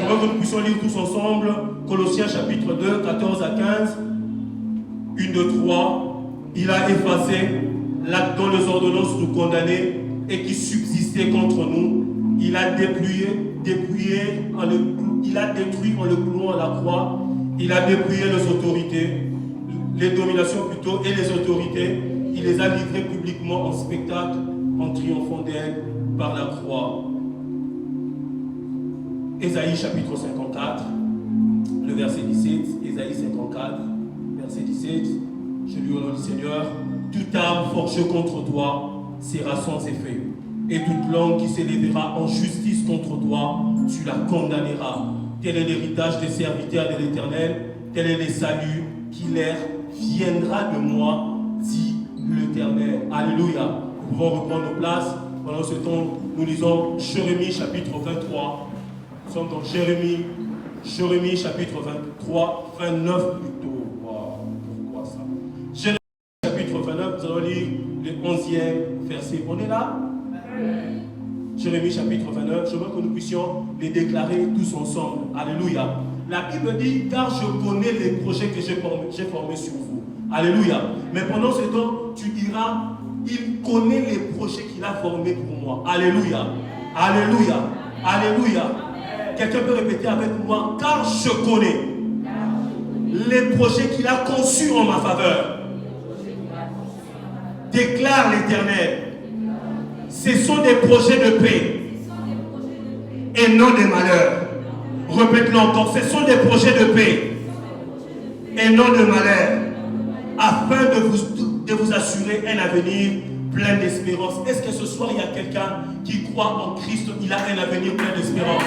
J'aimerais que nous puissions lire tous ensemble Colossiens chapitre 2, 14 à 15. 1, 2, 3. Il a effacé l'acte dont les ordonnances nous condamnaient et qui subsistait contre nous. Il a il a détruit en le clouant à la croix. Il a dépouillé les autorités, les dominations plutôt, et les autorités. Il les a livrées publiquement en spectacle, en triomphant d'elles par la croix. Ésaïe chapitre 54, le verset 17. Ésaïe 54, verset 17. Je lis au nom du Seigneur. Toute arme forgée contre toi sera sans effet. Et toute langue qui s'élèvera en justice contre toi, tu la condamneras. Tel est l'héritage des serviteurs de l'Éternel, tel est le salut qui leur viendra de moi, dit l'Éternel. Alléluia. Nous pouvons reprendre nos places. Pendant ce temps, nous lisons Jérémie chapitre 23. Nous sommes dans Jérémie chapitre 23, 29 plutôt. Wow, pourquoi ça? Jérémie chapitre 29, nous allons lire le 11e verset. On est là? Jérémie chapitre 29, je veux que nous puissions les déclarer tous ensemble. Alléluia. La Bible dit, car je connais les projets que j'ai formés sur vous. Alléluia. Mais pendant ce temps, tu diras, il connaît les projets qu'il a formés pour moi. Alléluia. Alléluia. Alléluia. Quelqu'un peut répéter avec moi, car je connais les projets qu'il a conçus en ma faveur. Déclare l'Éternel. Ce sont des projets de paix et non des malheurs. Répète-le encore. Ce sont des projets de paix et non de malheur, afin de vous assurer un avenir plein d'espérance. Est-ce que ce soir, il y a quelqu'un qui croit en Christ, il a un avenir plein d'espérance?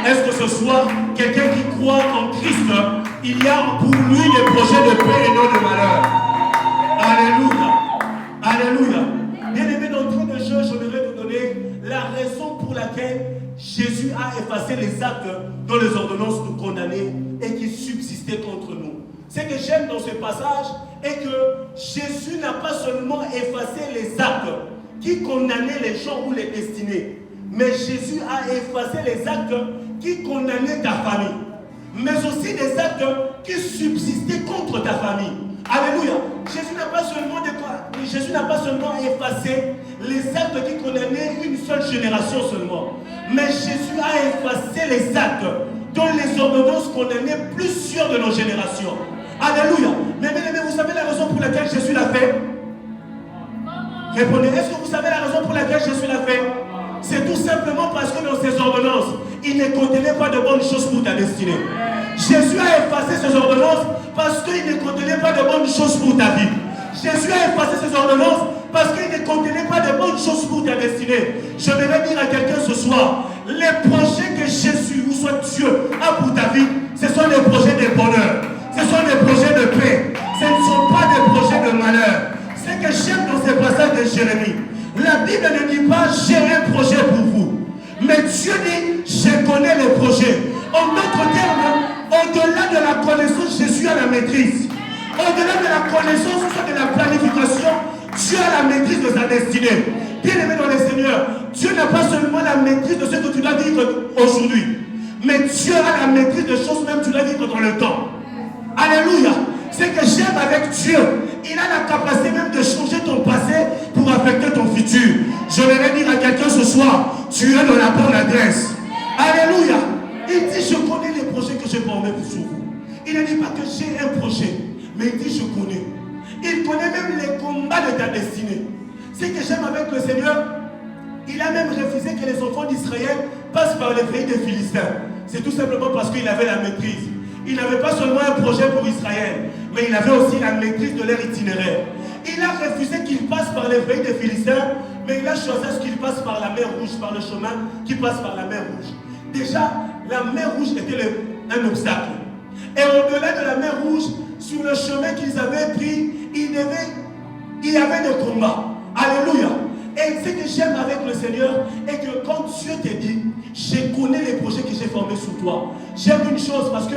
Est-ce que ce soir, quelqu'un qui croit en Christ, il y a pour lui des projets de paix et non de malheur? Alléluia. Alléluia. Bien-aimé, d'entrée de jeu, j'aimerais vous donner la raison pour laquelle Jésus a effacé les actes dont les ordonnances nous condamnaient et qui subsistaient contre nous. Ce que j'aime dans ce passage est que Jésus n'a pas seulement effacé les actes qui condamnaient les gens ou les destinés, mais Jésus a effacé les actes qui condamnaient ta famille, mais aussi des actes qui subsistaient contre ta famille. Alléluia. Jésus n'a pas seulement effacé les actes qui condamnaient une seule génération seulement, mais Jésus a effacé les actes dont les ordonnances condamnaient plusieurs de nos générations. Alléluia. Mais vous savez la raison pour laquelle Jésus l'a fait? Répondez, est-ce que vous savez la raison pour laquelle Jésus l'a fait? C'est tout simplement parce que dans ces ordonnances, il ne contenait pas de bonnes choses pour ta destinée. Jésus a effacé ces ordonnances parce qu'il ne contenait pas de bonnes choses pour ta vie. Jésus a effacé ces ordonnances parce qu'il ne contenait pas de bonnes choses pour ta destinée. Je vais dire à quelqu'un ce soir, les projets que Jésus, ou soit Dieu, a pour ta vie, ce sont des projets de bonheur. Ce sont des projets de paix. Ce ne sont pas des projets de malheur. Ce que j'aime dans ces passages de Jérémie, la Bible ne dit pas j'ai un projet pour vous. Mais Dieu dit je connais les projets. En d'autres termes, au-delà de la connaissance, Jésus a la maîtrise. Au-delà de la connaissance, de la planification, Dieu a la maîtrise de sa destinée. Bien-aimé dans le Seigneur, Dieu n'a pas seulement la maîtrise de ce que tu dois vivre aujourd'hui, mais Dieu a la maîtrise de choses même que tu dois vivre dans le temps. Alléluia. Ce que j'aime avec Dieu, il a la capacité même de changer ton passé pour affecter ton futur. Je vais dire à quelqu'un ce soir, tu es dans la bonne adresse. Alléluia. Il dit, je connais les projets que j'ai formés sur vous. Il ne dit pas que j'ai un projet, mais il dit, je connais. Il connaît même les combats de ta destinée. Ce que j'aime avec le Seigneur, il a même refusé que les enfants d'Israël passent par les pays des Philistins. C'est tout simplement parce qu'il avait la maîtrise. Il n'avait pas seulement un projet pour Israël, mais il avait aussi la maîtrise de leur itinéraire. Il a refusé qu'ils passent par les pays des Philistins, mais il a choisi ce qu'ils passent par la mer Rouge, par le chemin qui passe par la mer Rouge. Déjà, la mer Rouge était un obstacle. Et au-delà de la mer Rouge, sur le chemin qu'ils avaient pris, il y avait des combats. Alléluia. Et ce que j'aime avec le Seigneur est que quand Dieu te dit, je connais les projets que j'ai formés sur toi, j'aime une chose parce que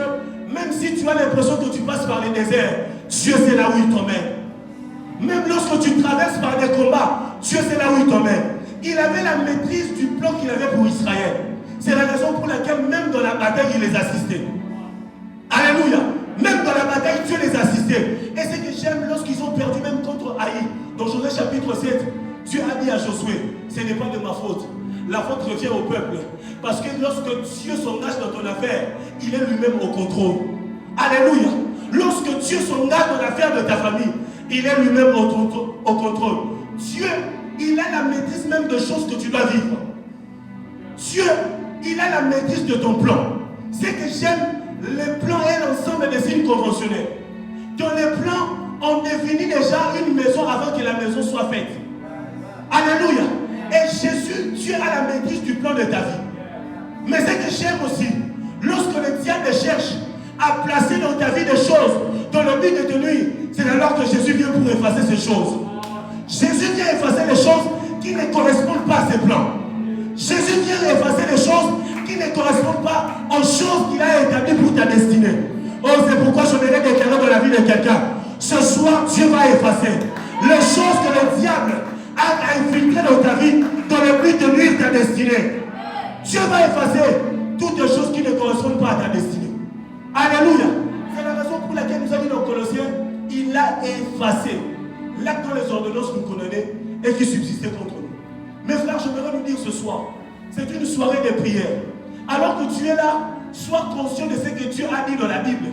même si tu as l'impression que tu passes par les déserts, Dieu sait là où il t'emmène. Même lorsque tu traverses par des combats, Dieu sait là où il t'emmène. Il avait la maîtrise du plan qu'il avait pour Israël. C'est la raison pour laquelle même dans la bataille, il les assistait. Alléluia. Même dans la bataille, Dieu les assistait. Et ce que j'aime, lorsqu'ils ont perdu même contre Haï, dans Josué chapitre 7, Dieu a dit à Josué, ce n'est pas de ma faute. La faute revient au peuple. Parce que lorsque Dieu s'engage dans ton affaire, il est lui-même au contrôle. Alléluia. Lorsque Dieu s'engage dans l'affaire de ta famille, il est lui-même au contrôle. Dieu, il a la maîtrise même de choses que tu dois vivre. Dieu, il a la maîtrise de ton plan. C'est que j'aime les plans et l'ensemble des signes conventionnels. Dans les plans, on définit déjà une maison avant que la maison soit faite. Alléluia. Et Jésus, Dieu a la maîtrise du plan de ta vie. Mais ce que j'aime aussi, lorsque le diable cherche à placer dans ta vie des choses dans le but de te nuire, c'est alors que Jésus vient pour effacer ces choses. Jésus vient effacer les choses qui ne correspondent pas à ses plans. Jésus vient effacer les choses qui ne correspondent pas aux choses qu'il a établies pour ta destinée. Oh, c'est pourquoi je vais déclarer dans la vie de quelqu'un. Ce soir, Dieu va effacer les choses que le diable a infiltrées dans ta vie dans le but de nuire ta destinée. Dieu va effacer toutes les choses qui ne correspondent pas à ta destinée. Alléluia. C'est la raison pour laquelle nous avons dit dans Colossiens, il a effacé l'acte dans les ordonnances que nous connaissons et qui subsistaient contre nous. Mes frères, je voudrais nous dire ce soir, c'est une soirée de prière. Alors que tu es là, sois conscient de ce que Dieu a dit dans la Bible.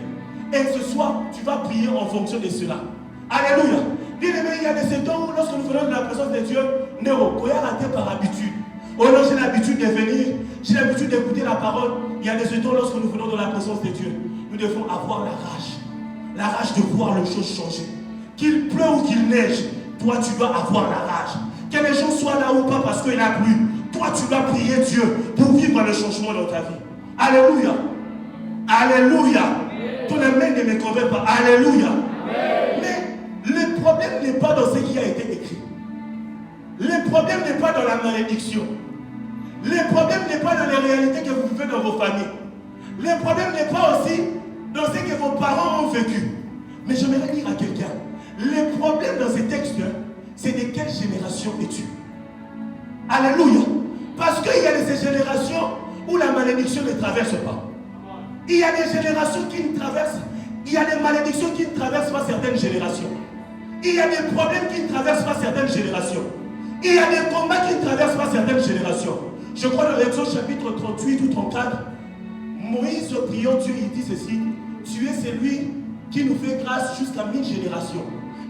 Et ce soir, tu vas prier en fonction de cela. Alléluia. Bien aimé, il y a des temps où lorsque nous venons de la présence de Dieu, nous avons raté par habitude. Oh non, j'ai l'habitude de venir, j'ai l'habitude d'écouter la parole. Il y a des temps lorsque nous venons dans la présence de Dieu, nous devons avoir la rage de voir les choses changer. Qu'il pleuve ou qu'il neige, toi tu dois avoir la rage. Que les gens soient là ou pas parce qu'il a plu, toi tu dois prier Dieu pour vivre le changement dans ta vie. Alléluia. Alléluia. Ton amen ne me convainc pas. Alléluia. Mais le problème n'est pas dans ce qui a été écrit. Le problème n'est pas dans la malédiction. Le problème n'est pas dans les réalités que vous vivez dans vos familles. Le problème n'est pas aussi dans ce que vos parents ont vécu. Mais j'aimerais dire à quelqu'un, le problème dans ces textes, c'est de quelle génération es-tu? Alléluia. Parce qu'il y a des générations où la malédiction ne traverse pas. Il y a des générations qui ne traversent, il y a des malédictions qui ne traversent pas certaines générations. Il y a des problèmes qui ne traversent pas certaines générations. Il y a des combats qui ne traversent pas certaines générations. Je crois dans l'Exode chapitre 38 ou 34, Moïse priant Dieu, il dit ceci: tu es celui qui nous fait grâce jusqu'à 1000 générations.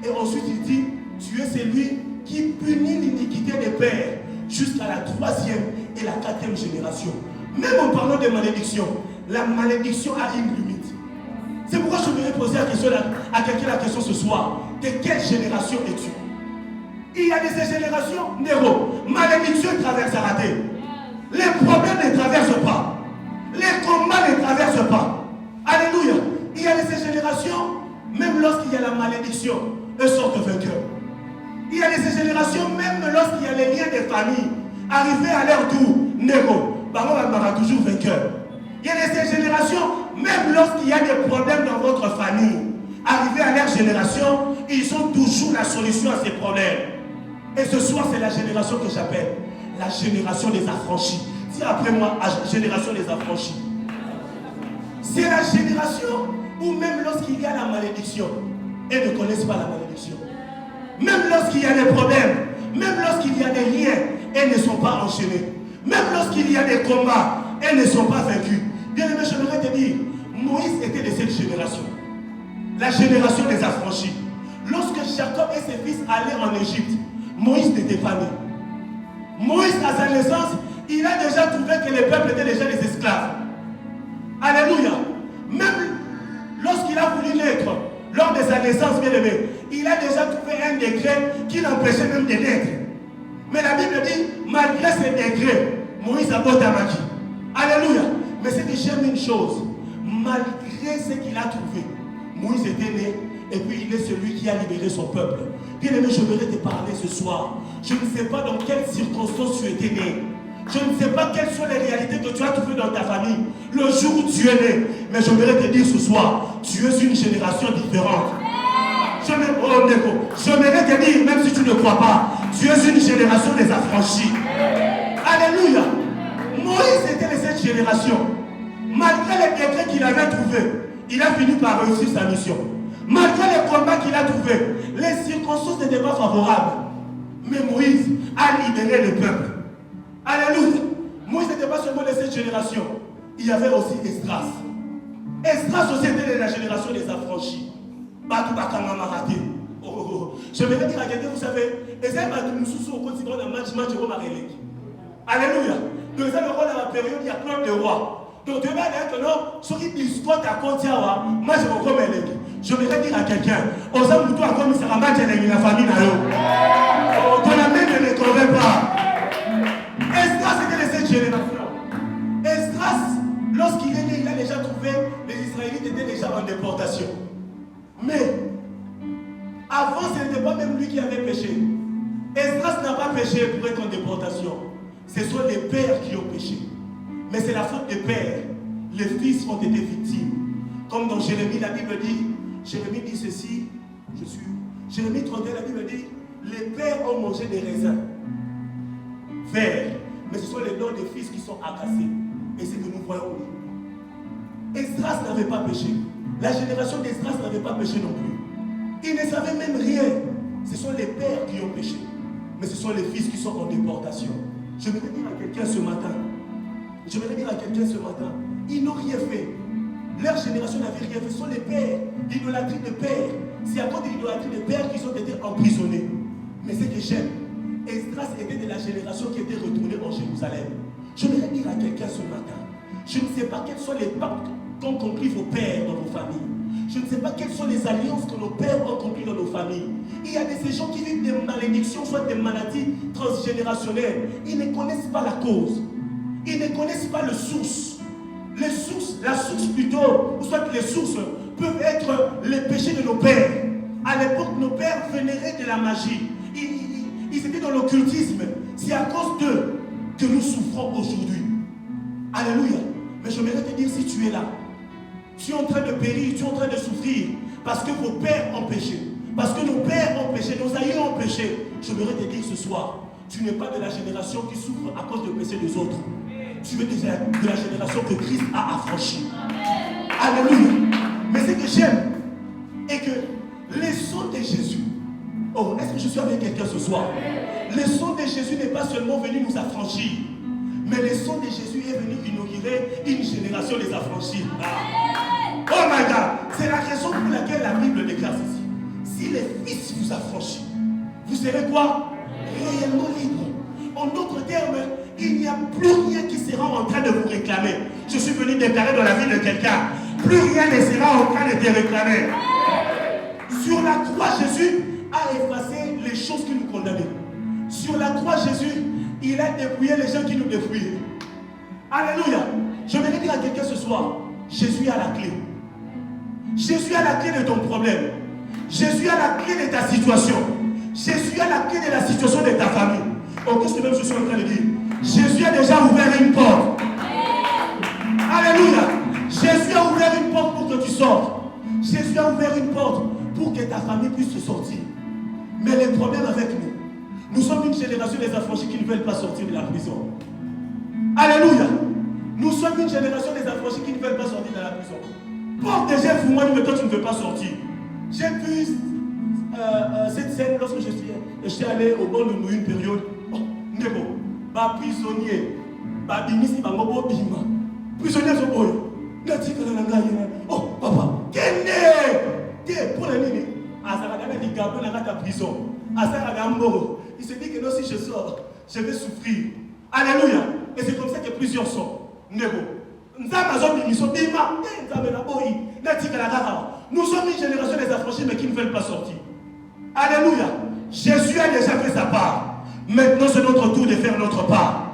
Et ensuite il dit, tu es celui qui punit l'iniquité des pères jusqu'à la 3e et la 4e génération. Même en parlant de malédiction, la malédiction a une limite. C'est pourquoi je voudrais poser à quelqu'un la question ce soir: de quelle génération es-tu? Il y a des générations, Néro, malédiction traverse à rater. Les problèmes ne traversent pas. Les combats ne traversent pas. Alléluia. Il y a des générations, même lorsqu'il y a la malédiction, eux sortent vainqueurs. Il y a des générations, même lorsqu'il y a les liens des familles, arrivés à leur tour, Néro, Baron sera toujours vainqueur. Il y a des générations, même lorsqu'il y a des problèmes dans votre famille, arrivés à leur génération, ils ont toujours la solution à ces problèmes. Et ce soir, c'est la génération que j'appelle la génération des affranchis. Dis après moi, génération des affranchis. C'est la génération où même lorsqu'il y a la malédiction, elles ne connaissent pas la malédiction. Même lorsqu'il y a des problèmes, même lorsqu'il y a des liens, elles ne sont pas enchaînées. Même lorsqu'il y a des combats, elles ne sont pas vaincues. Bien aimé, je voudrais te dire, Moïse était de cette génération. La génération des affranchis. Lorsque Jacob et ses fils allaient en Égypte, Moïse n'était pas né. Moïse, à sa naissance, il a déjà trouvé que les peuples étaient déjà des esclaves. Alléluia. Même lorsqu'il a voulu naître, lors de sa naissance, bien aimé, il a déjà trouvé un décret qui l'empêchait même de naître. Mais la Bible dit, malgré ces décrets, Moïse a porté à Maki. Alléluia. Mais c'est que j'aime une chose, malgré ce qu'il a trouvé, Moïse était né, et puis il est celui qui a libéré son peuple. Bien aimé, je voudrais te parler ce soir. Je ne sais pas dans quelles circonstances tu étais né. Je ne sais pas quelles sont les réalités que tu as trouvées dans ta famille le jour où tu es né. Mais je voudrais te dire ce soir, tu es une génération différente. Je voudrais te dire, même si tu ne crois pas, tu es une génération des affranchis. Alléluia. Moïse était de cette génération. Malgré les décrets qu'il avait trouvés, il a fini par réussir sa mission. Malgré les combats qu'il a trouvés, les circonstances n'étaient pas favorables. Mais Moïse a libéré le peuple. Alléluia. Moïse n'était pas seulement de cette génération. Il y avait aussi Esdras. Esdras aussi était de la génération des affranchis. Je vais dire à quelqu'un, vous savez, alléluia. Donc ça, le rôle dans la période, il y a plein de rois. Donc Dieu va dire que non, ceux qui l'histoire t'a compté, moi je me remets. Je vais dire à quelqu'un, aux hommes, toi, comme il sera mal, il la famille, ton ami ne les convainc pas. Esdras était de cette génération. Esdras, lorsqu'il est né, il a déjà trouvé les Israélites étaient déjà en déportation. Mais avant, ce n'était pas même lui qui avait péché. Esdras n'a pas péché pour être en déportation. Ce sont les pères qui ont péché. Mais c'est la faute des pères. Les fils ont été victimes. Comme dans Jérémie, la Bible dit, Jérémie dit ceci, Jérémie 31, la Bible dit, les pères ont mangé des raisins verts, mais ce sont les dents des fils qui sont agacés. Et c'est que nous voyons. Esdras n'avait pas péché. La génération d'Esdras n'avait pas péché non plus. Ils ne savaient même rien. Ce sont les pères qui ont péché. Mais ce sont les fils qui sont en déportation. Je vais dire à quelqu'un ce matin. Ils n'ont rien fait. Leur génération n'avait rien fait. Ce sont les pères. L'idolâtrie de pères. C'est à cause de l'idolâtrie de pères qu'ils ont été emprisonnés. Mais ce que j'aime, Esdras était de la génération qui était retournée en Jérusalem. Je vais dire à quelqu'un ce matin. Je ne sais pas quels sont les pactes qu'ont conclus vos pères dans vos familles. Je ne sais pas quelles sont les alliances que nos pères ont conclues dans nos familles. Il y a ces gens qui vivent des malédictions, soit des maladies transgénérationnelles. Ils ne connaissent pas la cause. Ils ne connaissent pas les sources. Les sources, la source plutôt, ou soit les sources peuvent être les péchés de nos pères. À l'époque, nos pères vénéraient de la magie. Ils étaient dans l'occultisme. C'est à cause d'eux que nous souffrons aujourd'hui. Alléluia. Mais je voudrais te dire, si tu es là, tu es en train de périr, tu es en train de souffrir, parce que vos pères ont péché, parce que nos pères ont péché, nos aïeux ont péché, je voudrais te dire ce soir, tu n'es pas de la génération qui souffre à cause du péché des autres. Tu es de la génération que Christ a affranchie. Alléluia. Mais ce que j'aime est que le sang de Jésus, oh, est-ce que je suis avec quelqu'un ce soir? Le sang de Jésus n'est pas seulement venu nous affranchir, mais le sang de Jésus est venu inaugurer une génération des affranchis. Oh my God! C'est la raison pour laquelle la Bible déclare ceci. Si les fils vous affranchissent, vous serez quoi? Réellement libre. En d'autres termes, il n'y a plus rien qui sera en train de vous réclamer. Je suis venu déclarer dans la vie de quelqu'un. Plus rien ne sera en train de te réclamer. Sur la croix, Jésus a effacé les choses qui nous condamnaient. Sur la croix, Jésus, il a dépouillé les gens qui nous dépouillaient. Alléluia. Je vais dire à quelqu'un ce soir, Jésus a la clé. Jésus a la clé de ton problème. Jésus a la clé de ta situation. Jésus a la clé de la situation de ta famille. Oh, qu'est-ce que même je suis en train de dire? Jésus a déjà ouvert une porte. Alléluia. Jésus a ouvert une porte pour que tu sortes. Jésus a ouvert une porte pour que ta famille puisse se sortir. Mais le problème avec nous, nous sommes une génération des affranchis qui ne veulent pas sortir de la prison. Alléluia. Nous sommes une génération des affranchis qui ne veulent pas sortir de la prison. Porte déjà pour moi, mais toi tu ne veux pas sortir. J'ai vu cette scène lorsque je suis allé au bord de nous une période. Oh, Nebo, ba prisonnier, ba bimisi ba ngobo bima. Prisonnier so boy. Nati kana nga yena. Oh papa, kene pour la nuit. Azara dana di gabo na ta prison. Azara gambo. Il se dit que non, si je sors, je vais souffrir. Alléluia. Et c'est comme ça que plusieurs sont. Nebo. Nous sommes une génération des affranchis mais qui ne veulent pas sortir. Alléluia. Jésus a déjà fait sa part. Maintenant c'est notre tour de faire notre part.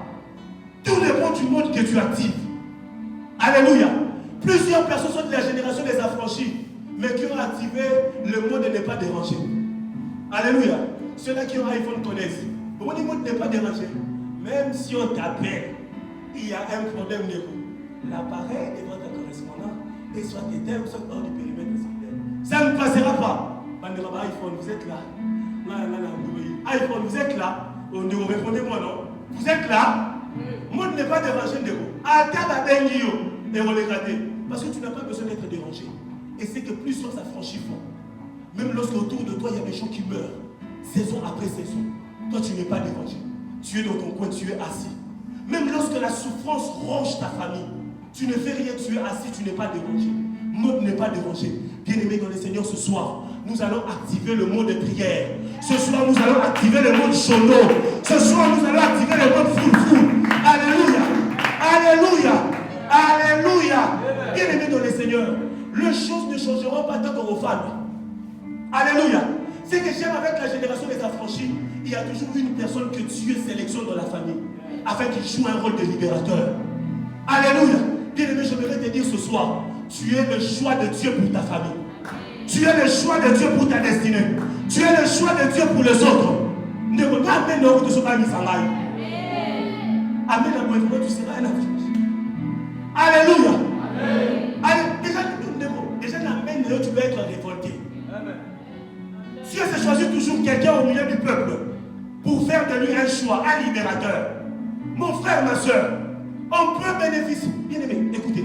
Tout dépend du monde que tu actives. Alléluia. Plusieurs personnes sont de la génération des affranchis mais qui ont activé le mode de ne pas déranger. Alléluia. Ceux-là qui ont un iPhone connaissent. Pourquoi le mode de ne pas déranger? Même si on t'appelle, il y a un problème de vous. L'appareil de votre correspondant est soit éteint ou soit hors du périmètre cellulaire. Ça ne passera pas. iPhone, vous êtes là. iPhone, vous êtes là. Répondez-moi non. Vous êtes là. Moi, ne n'est pas dérangé de vous. Attends la benio. et regarder. Parce que tu n'as pas besoin d'être dérangé. Et c'est que plus ça franchit fort. Même lorsque autour de toi, il y a des gens qui meurent, saison après saison, toi tu n'es pas dérangé. Tu es dans ton coin, tu es assis. Même lorsque la souffrance ronge ta famille, tu ne fais rien, tu es assis, tu n'es pas dérangé. Maud n'est pas dérangé. Bien-aimé dans le Seigneur, ce soir, nous allons activer le mot de prière. Ce soir, nous allons activer le mot de chono. Ce soir, nous allons activer le mot de foufou. Alléluia. Alléluia. Alléluia. Bien-aimé dans le Seigneur, les choses ne changeront pas tant qu'on femmes. Alléluia. Ce que j'aime avec la génération des affranchis, il y a toujours une personne que Dieu sélectionne dans la famille, afin qu'il joue un rôle de libérateur. Alléluia. Bien-aimé, je voudrais te dire ce soir, tu es le choix de Dieu pour ta famille. Tu es le choix de Dieu pour ta destinée. Tu es le choix de Dieu pour les autres. Ne peux pas amener l'ordre de ce pas mis en maille. Amen. Amen. Tu seras un avis. Alléluia. Allez, déjà l'amène, tu peux être révolté. Dieu s'est choisi toujours quelqu'un au milieu du peuple pour faire de lui un choix, un libérateur. Mon frère, ma soeur, on peut bénéficier. Bien aimé, écoutez,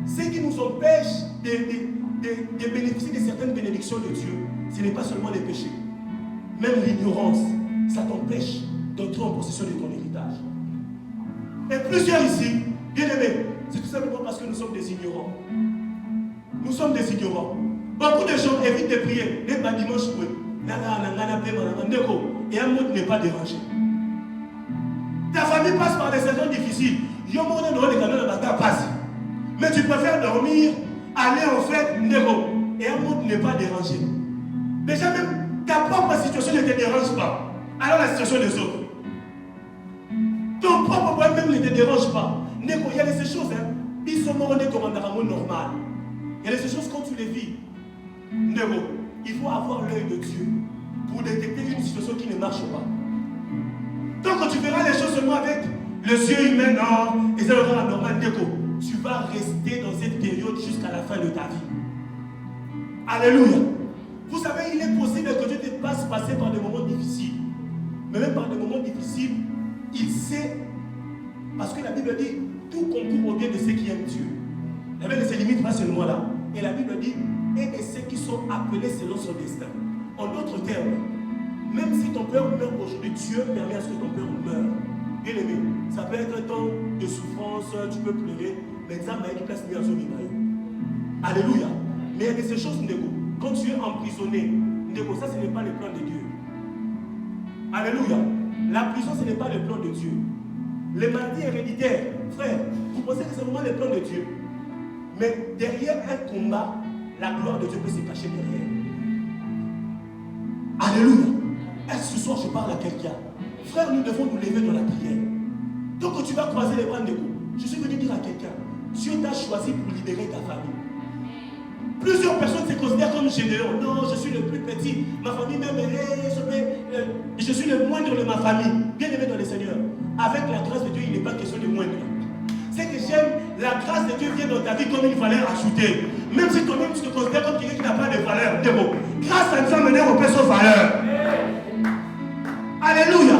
ce qui nous empêche de bénéficier de certaines bénédictions de Dieu, ce n'est pas seulement les péchés. Même l'ignorance, ça t'empêche d'entrer en possession de ton héritage. Et plusieurs ici, bien aimés, c'est tout simplement parce que nous sommes des ignorants. Nous sommes des ignorants. Beaucoup de gens évitent de prier. N'est pas dimanche, oui. Et un mot n'est pas dérangé. Ta famille passe par des saisons difficiles. Mais tu préfères dormir, aller en fête, et un mot n'est pas dérangé. Déjà même, ta propre situation ne te dérange pas. Alors la situation des autres. Ton propre problème même ne te dérange pas. Il y a ces choses, ils sont morts normal. Il y a ces choses quand tu les vis. Il faut avoir l'œil de Dieu pour détecter une situation qui ne marche pas. Tant que tu verras les choses seulement avec les yeux humains, non, et ça va normal, tu vas rester dans cette période jusqu'à la fin de ta vie. Alléluia. Vous savez, il est possible que Dieu te fasse passer par des moments difficiles. Mais même par des moments difficiles, il sait, parce que la Bible dit, tout concourt au bien de ceux qui aiment Dieu. La Bible ne se limite pas seulement là. Et la Bible dit, et de ceux qui sont appelés selon son destin. En d'autres termes, même si ton père meurt aujourd'hui, Dieu permet à ce que ton père meure. Bien aimé, ça peut être un temps de souffrance, tu peux pleurer, mais ça m'a dit place mieux à son imaï. Alléluia. Mais il y a de ces choses, quand tu es emprisonné, ça ce n'est pas le plan de Dieu. Alléluia. La prison, ce n'est pas le plan de Dieu. Les maladies héréditaires, frère, vous pensez que c'est vraiment le plan de Dieu. Mais derrière un combat, la gloire de Dieu peut se cacher derrière. Alléluia. Est-ce que ce soir je parle à quelqu'un? Frère, nous devons nous lever dans la prière. Donc tu vas croiser les bras de coups. Je suis venu dire à quelqu'un, Dieu t'a choisi pour libérer ta famille. Plusieurs personnes se considèrent comme généreux. Non, je suis le plus petit. Ma famille même je suis le moindre de ma famille. Bien aimé dans le Seigneur. Avec la grâce de Dieu, il n'est pas question de moindre. C'est que j'aime, la grâce de Dieu vient dans ta vie comme une valeur ajoutée. Même si toi-même tu te considères comme quelqu'un qui n'a pas de valeur. Grâce à Dieu, amener au paix sans valeur. Alléluia.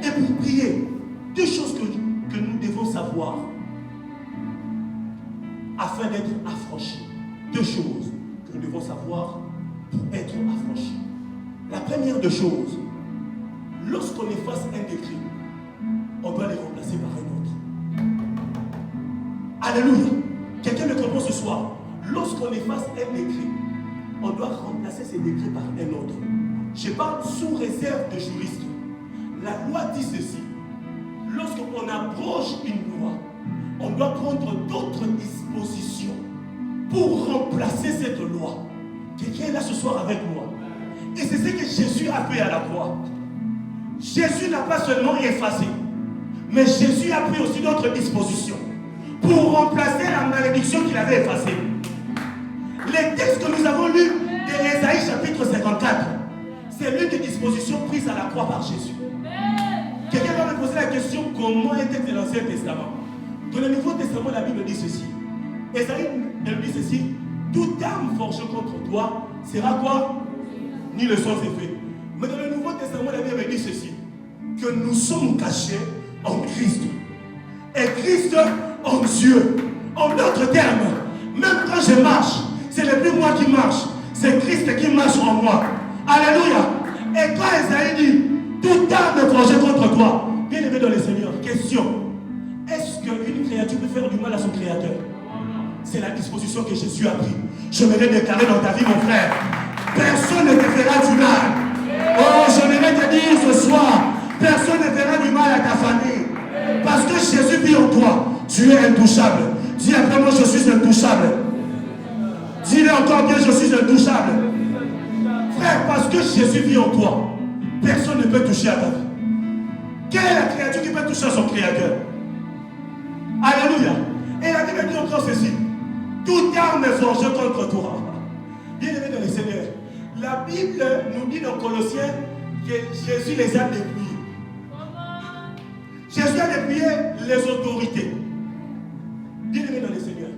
Et pour prier, deux choses que nous devons savoir afin d'être affranchis. Deux choses que nous devons savoir pour être affranchis. La première des choses, lorsqu'on efface un décret, on doit les remplacer par un autre. Alléluia. Quelqu'un me comprend ce soir. Lorsqu'on efface un décret, on doit remplacer ces décrets par un autre. Je parle sous réserve de juriste. La loi dit ceci. Lorsqu'on abroge une loi, on doit prendre d'autres dispositions pour remplacer cette loi. Quelqu'un est là ce soir avec moi. Et c'est ce que Jésus a fait à la croix. Jésus n'a pas seulement effacé, mais Jésus a pris aussi d'autres dispositions pour remplacer la malédiction qu'il avait effacée. Les textes que nous avons lus de Ésaïe chapitre 54, c'est l'une des dispositions prises à la croix par Jésus. Quelqu'un va me poser la question, comment était l'Ancien Testament? Dans le Nouveau Testament, la Bible dit ceci. Ésaïe dit ceci, toute arme forgée contre toi sera quoi? Ni le sans effet. Mais dans le Nouveau Testament, la Bible dit ceci, que nous sommes cachés en Christ. Et Christ en Dieu. En d'autres termes, même quand je marche, ce n'est plus moi qui marche, c'est Christ qui marche en moi. Alléluia. Et quand Esaïe dit, toute arme forgée contre toi, bien aimé dans le Seigneur, question, est-ce qu'une créature peut faire du mal à son créateur? C'est la disposition que Jésus a prise. Je vais déclarer dans ta vie, mon frère, personne ne te fera du mal. Oh, je vais te dire ce soir, personne ne fera du mal à ta famille. Parce que Jésus vit en toi, tu es intouchable. Dis après moi, je suis intouchable. Dis-le encore bien, je suis intouchable. Frère, parce que Jésus vit en toi, personne ne peut toucher à ta vie. Quelle est la créature qui peut toucher à son créateur? Alléluia. Et la Bible dit encore ceci. Toute arme est forgée contre toi. Bien-aimé dans le Seigneur, la Bible nous dit dans Colossiens que Jésus les a dépouillés. Jésus a dépouillé les autorités. Bien-aimé dans le Seigneur,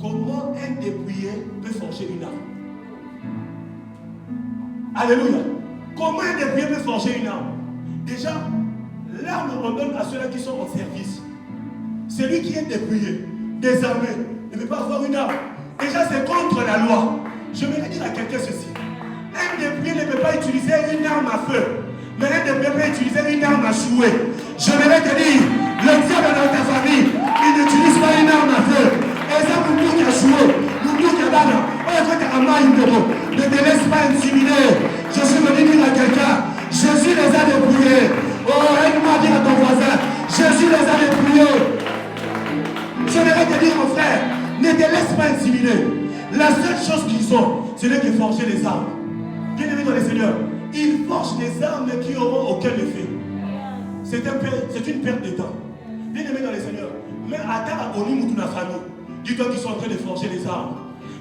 comment un dépouillé peut forger une arme? Alléluia. Comment un dépouillé peut forger une arme? Déjà, l'arme on donne à ceux-là qui sont en service. Celui qui est dépouillé, désarmé, ne peut pas avoir une arme. Déjà, c'est contre la loi. Je vais dire à quelqu'un ceci. Un dépouillé ne peut pas utiliser une arme à feu, mais un dépouillé peut utiliser une arme à jouer. Je vais te dire, le diable dans ta famille, il n'utilise pas une arme à feu. Et ça, vous dites à jouer, vous dites à balle. Ne te laisse pas intimider. Je suis venu dire à quelqu'un, Jésus les a dépouillés. Oh, aide-moi à dire à ton voisin, Jésus les a dépouillés. Je vais te dire, mon frère, ne te laisse pas intimider. La seule chose qu'ils ont, c'est de forger les armes. Bien aimé dans le Seigneur, ils forgent les armes qui n'auront aucun effet. C'est une perte de temps. Bien aimé dans le Seigneur, mais à ta famille, dis-toi qu'ils sont en train de forger les armes.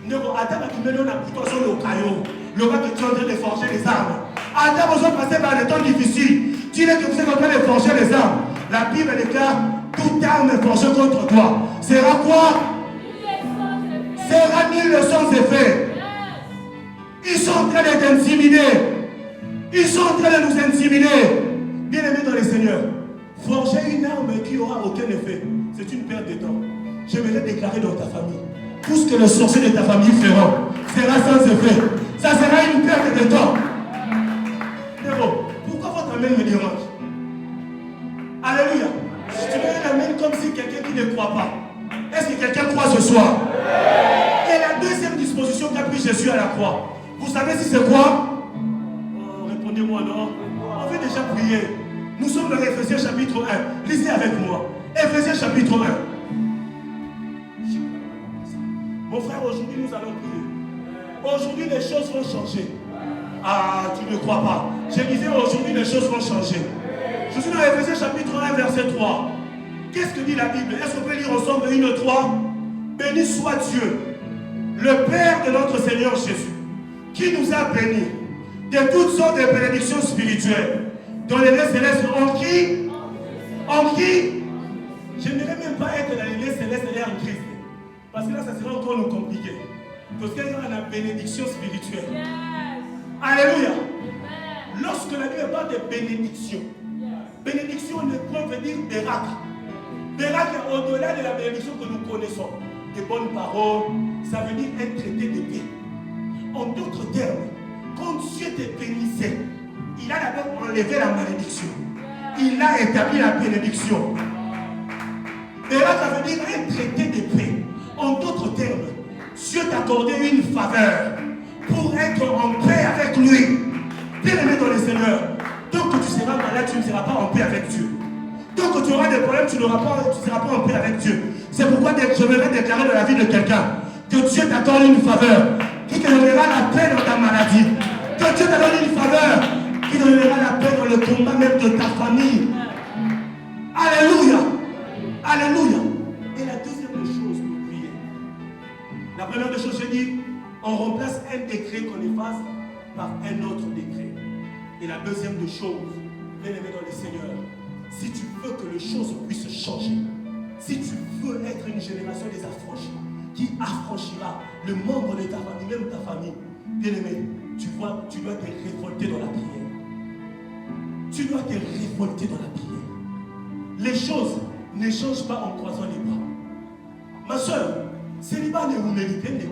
À ta qui me donne un couteau sur le caillou, le gars qui est en train de forger les armes. À ta besoin de passer par des temps difficiles. Dis-le que vous êtes en train de forger les armes. La Bible déclare, toute arme forgée contre toi sera quoi? Sera nulle sans effet. Ils sont en train de t'intimider. Ils sont en train de nous intimider. Bien aimé dans le Seigneur, forger une arme qui n'aura aucun effet, c'est une perte de temps. Je vais le déclarer dans ta famille. Tout ce que les sorciers de ta famille feront sera sans effet. Ça sera une perte de temps. Héros, pourquoi votre amen me dérange? Alléluia. Je te mets un amen comme si quelqu'un qui ne croit pas. Est-ce que quelqu'un croit ce soir? Et la deuxième disposition qu'a pris Jésus à la croix, vous savez si c'est quoi? Oh, répondez-moi non. On veut déjà prier. Nous sommes dans Éphésiens chapitre 1. Lisez avec moi. Éphésiens chapitre 1. Mon frère, aujourd'hui nous allons prier. Aujourd'hui les choses vont changer. Ah, tu ne crois pas. Je disais aujourd'hui les choses vont changer. Je suis dans Éphésiens chapitre 1 verset 3. Qu'est-ce que dit la Bible? Est-ce qu'on peut lire ensemble 1, 3? Béni soit Dieu, le Père de notre Seigneur Jésus, qui nous a bénis de toutes sortes de bénédictions spirituelles dans les lieux célestes. En qui? En qui? Je ne vais même pas être dans les lieux célestes et en Christ. Parce que là, ça serait encore nous compliqué. Parce qu'il y a la bénédiction spirituelle. Yes. Alléluia. Amen. Lorsque la Bible parle de bénédiction, bénédiction ne peut dire miracle. Miracle au-delà de la bénédiction que nous connaissons. Des bonnes paroles, ça veut dire être traité de paix. En d'autres termes, quand Dieu te bénissait, il a d'abord enlevé la malédiction. Il a établi la bénédiction. Et là, ça veut dire être traité de paix. En d'autres termes, Dieu t'accordait une faveur pour être en paix avec lui. Bien aimé dans le Seigneur, tant que tu seras malade, tu ne seras pas en paix avec Dieu. Tant que tu auras des problèmes, tu ne seras pas en paix avec Dieu. C'est pourquoi je vais déclarer dans la vie de quelqu'un que Dieu t'accorde une faveur qui te donnera la paix dans ta maladie. Que Dieu t'accorde une faveur qui te donnera la paix dans le combat même de ta famille. Alléluia. Alléluia. Et la deuxième des choses pour prier. La première des choses, j'ai dit, on remplace un décret qu'on efface par un autre décret. Et la deuxième des choses, bien aimé dans le Seigneur, si tu veux que les choses puissent changer, si tu veux être une génération des affranchis, qui affranchira le membre de ta famille, même ta famille, bien aimé, tu dois te révolter dans la prière. Tu dois te révolter dans la prière. Les choses ne changent pas en croisant les bras. Ma soeur, célibat ne vous méritez.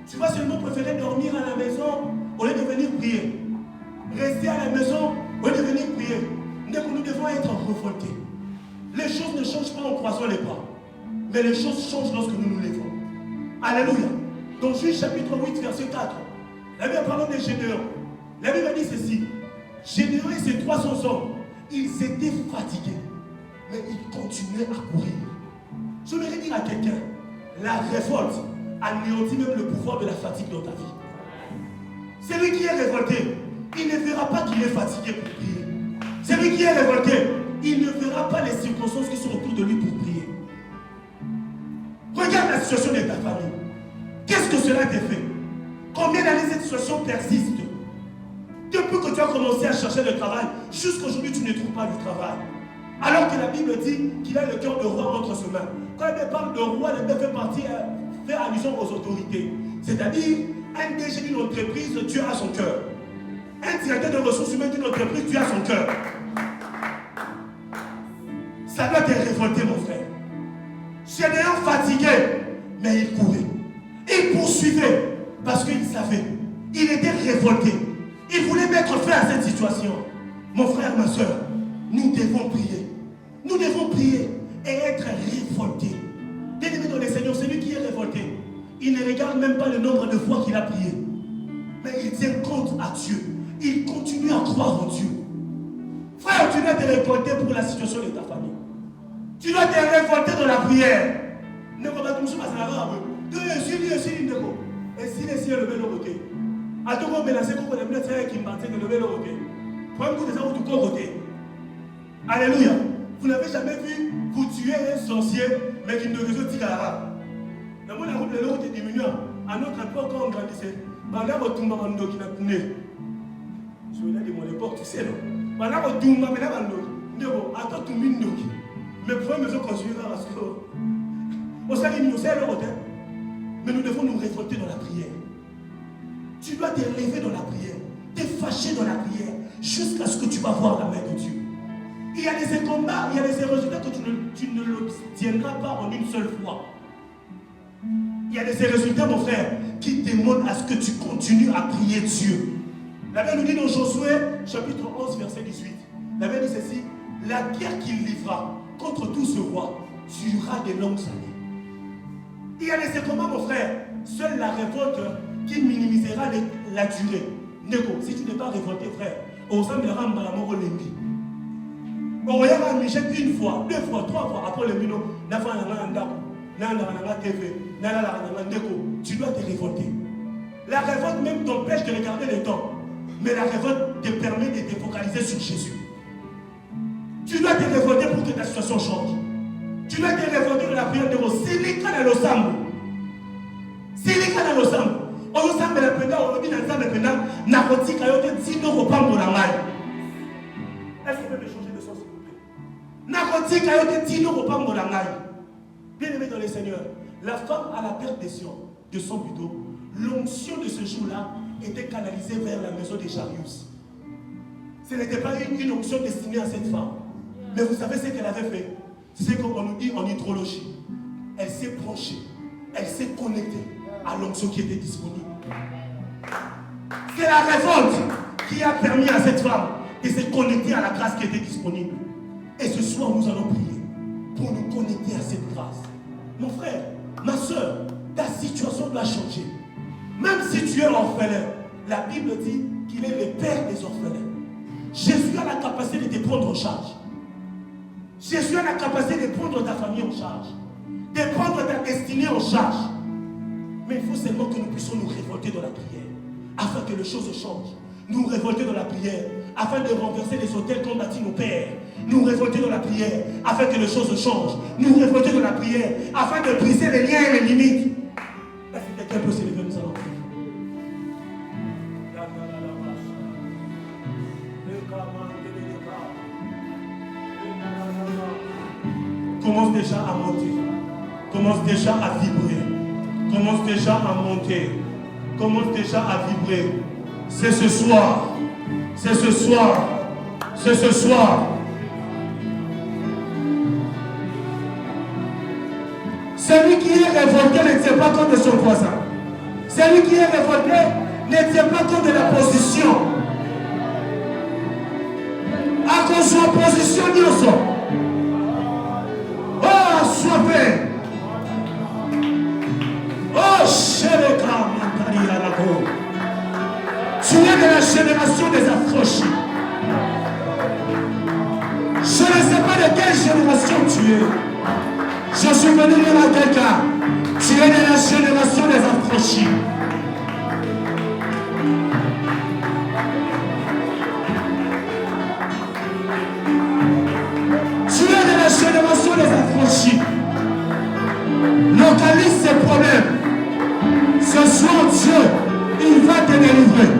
Tu vas seulement préférer dormir à la maison au lieu de venir prier. Rester à la maison au lieu de venir prier. Nous devons être révoltés. Les choses ne changent pas en croisant les bras. Mais les choses changent lorsque nous nous levons. Alléluia. Dans Juge chapitre 8, verset 4, la Bible parle des Gédéons. La Bible dit ceci. Gédéon et ses 300 hommes, ils étaient fatigués. Mais ils continuaient à courir. Je voudrais dire à quelqu'un, la révolte anéantit même le pouvoir de la fatigue dans ta vie. Celui qui est révolté, il ne verra pas qu'il est fatigué pour prier. Celui qui est révolté, il ne verra pas les circonstances qui sont autour de lui pour prier. Regarde la situation de ta famille. Qu'est-ce que cela t'a fait? Combien d'années cette situation persiste? Depuis que tu as commencé à chercher le travail, jusqu'à aujourd'hui tu ne trouves pas du travail. Alors que la Bible dit qu'il a le cœur de roi entre ses mains. Quand elle parle de roi, elle fait allusion aux autorités. C'est-à-dire, un DG d'une entreprise, tu as son cœur. Un directeur de ressources humaines d'une entreprise, tu as son cœur. Ça doit te révolter, mon frère. Gédéon fatigué, mais il courait. Il poursuivait parce qu'il savait. Il était révolté. Il voulait mettre fin à cette situation. Mon frère, ma soeur, nous devons prier. Nous devons prier et être révoltés. Bien-aimé dans les Seigneurs, celui qui est révolté, il ne regarde même pas le nombre de fois qu'il a prié. Mais il tient compte à Dieu. Il continue à croire en Dieu. Frère, tu dois te révolter pour la situation de ta famille. Tu dois te révolter dans la prière. Ne pas tout ça, c'est arabe. Tu es sûr, et si les cieux levaient le côté. À tout le monde, c'est comme les blessés qui m'ont dit de lever le côté. Prends un coup de ça, tout côté. Alléluia. Vous n'avez jamais vu vous tuer un sorcier, mais qui ne résout pas l'arabe. Dans mon route, le route est diminuant. À notre époque, quand on grandissait, pendant que tout le monde qui n'a pas je vais dire mon époque, tu sais, non? Pendant que tout le monde n'a pas attends tout le monde. Mais pourquoi me construire parce que on s'est dit, nous sommes le hôtel. Mais nous devons nous révolter dans la prière. Tu dois te lever dans la prière, te fâcher dans la prière, jusqu'à ce que tu vas voir la main de Dieu. Il y a des combats, il y a des résultats que tu ne l'obtiendras pas en une seule fois. Il y a des résultats, mon frère, qui demandent à ce que tu continues à prier Dieu. La Bible nous dit dans Josué, chapitre 11, verset 18. La Bible dit ceci, la guerre qu'il livra contre tout ce roi durera de longues années. Il y a des combats, mon frère, seule la révolte qui minimisera la durée. Négo, si tu n'es pas révolté, frère, on semblera à la mort au lembi. On regarde Michel une fois, 2 fois, 3 fois, après le mino, tu dois te révolter. La révolte même t'empêche de regarder le temps. Mais la révolte te permet de te focaliser sur Jésus. Tu dois te révolter pour que ta situation change. Tu dois te révolter de la prière de Rose. C'est les cas dans le sambo. C'est les cas dans le sambo. On nous semble la penda, on dit dans le sambo penda, narcotique a été dit de reprendre la maille. Est-ce que vous pouvez me changer de son, s'il vous plaît? Narcotique a été dit de reprendre la maille. Bien aimé dans les Seigneurs, la femme à la perte de son plutôt, l'onction de ce jour-là était canalisée vers la maison de Jarius. Ce n'était pas une onction destinée à cette femme. Mais vous savez ce qu'elle avait fait? C'est ce qu'on nous dit en hydrologie. Elle s'est branchée, elle s'est connectée à l'onction qui était disponible. C'est la révolte qui a permis à cette femme de se connecter à la grâce qui était disponible. Et ce soir, nous allons prier pour nous connecter à cette grâce. Mon frère, ma soeur, ta situation doit changer. Même si tu es orphelin, la Bible dit qu'il est le père des orphelins. Jésus a la capacité de te prendre en charge. Jésus a la capacité de prendre ta famille en charge, de prendre ta destinée en charge. Mais il faut seulement que nous puissions nous révolter dans la prière, afin que les choses changent. Nous révolter dans la prière, afin de renverser les autels qu'ont bâtis nos pères. Nous révolter dans la prière, afin que les choses changent. Nous révolter dans la prière, afin de briser les liens et les limites. Est-ce que quelqu'un peut s'élever, nous allons prier? Commence déjà à monter. Commence déjà à vibrer. Commence déjà à monter. Commence déjà à vibrer. C'est ce soir. C'est ce soir. C'est ce soir. Celui qui est révolté ne tient pas compte de son voisin. Celui qui est révolté ne tient pas compte de la position. À cause de la position, nous sommes. Oh, soifé. Oh, Shereka Makari Arago. Tu es de la génération des affranchis. Je ne sais pas de quelle génération tu es. Je suis venu dire à quelqu'un, tu es de la génération des affranchis. Tu es de la génération des affranchis. Localise ces problèmes. Ce soir, Dieu, il va te délivrer.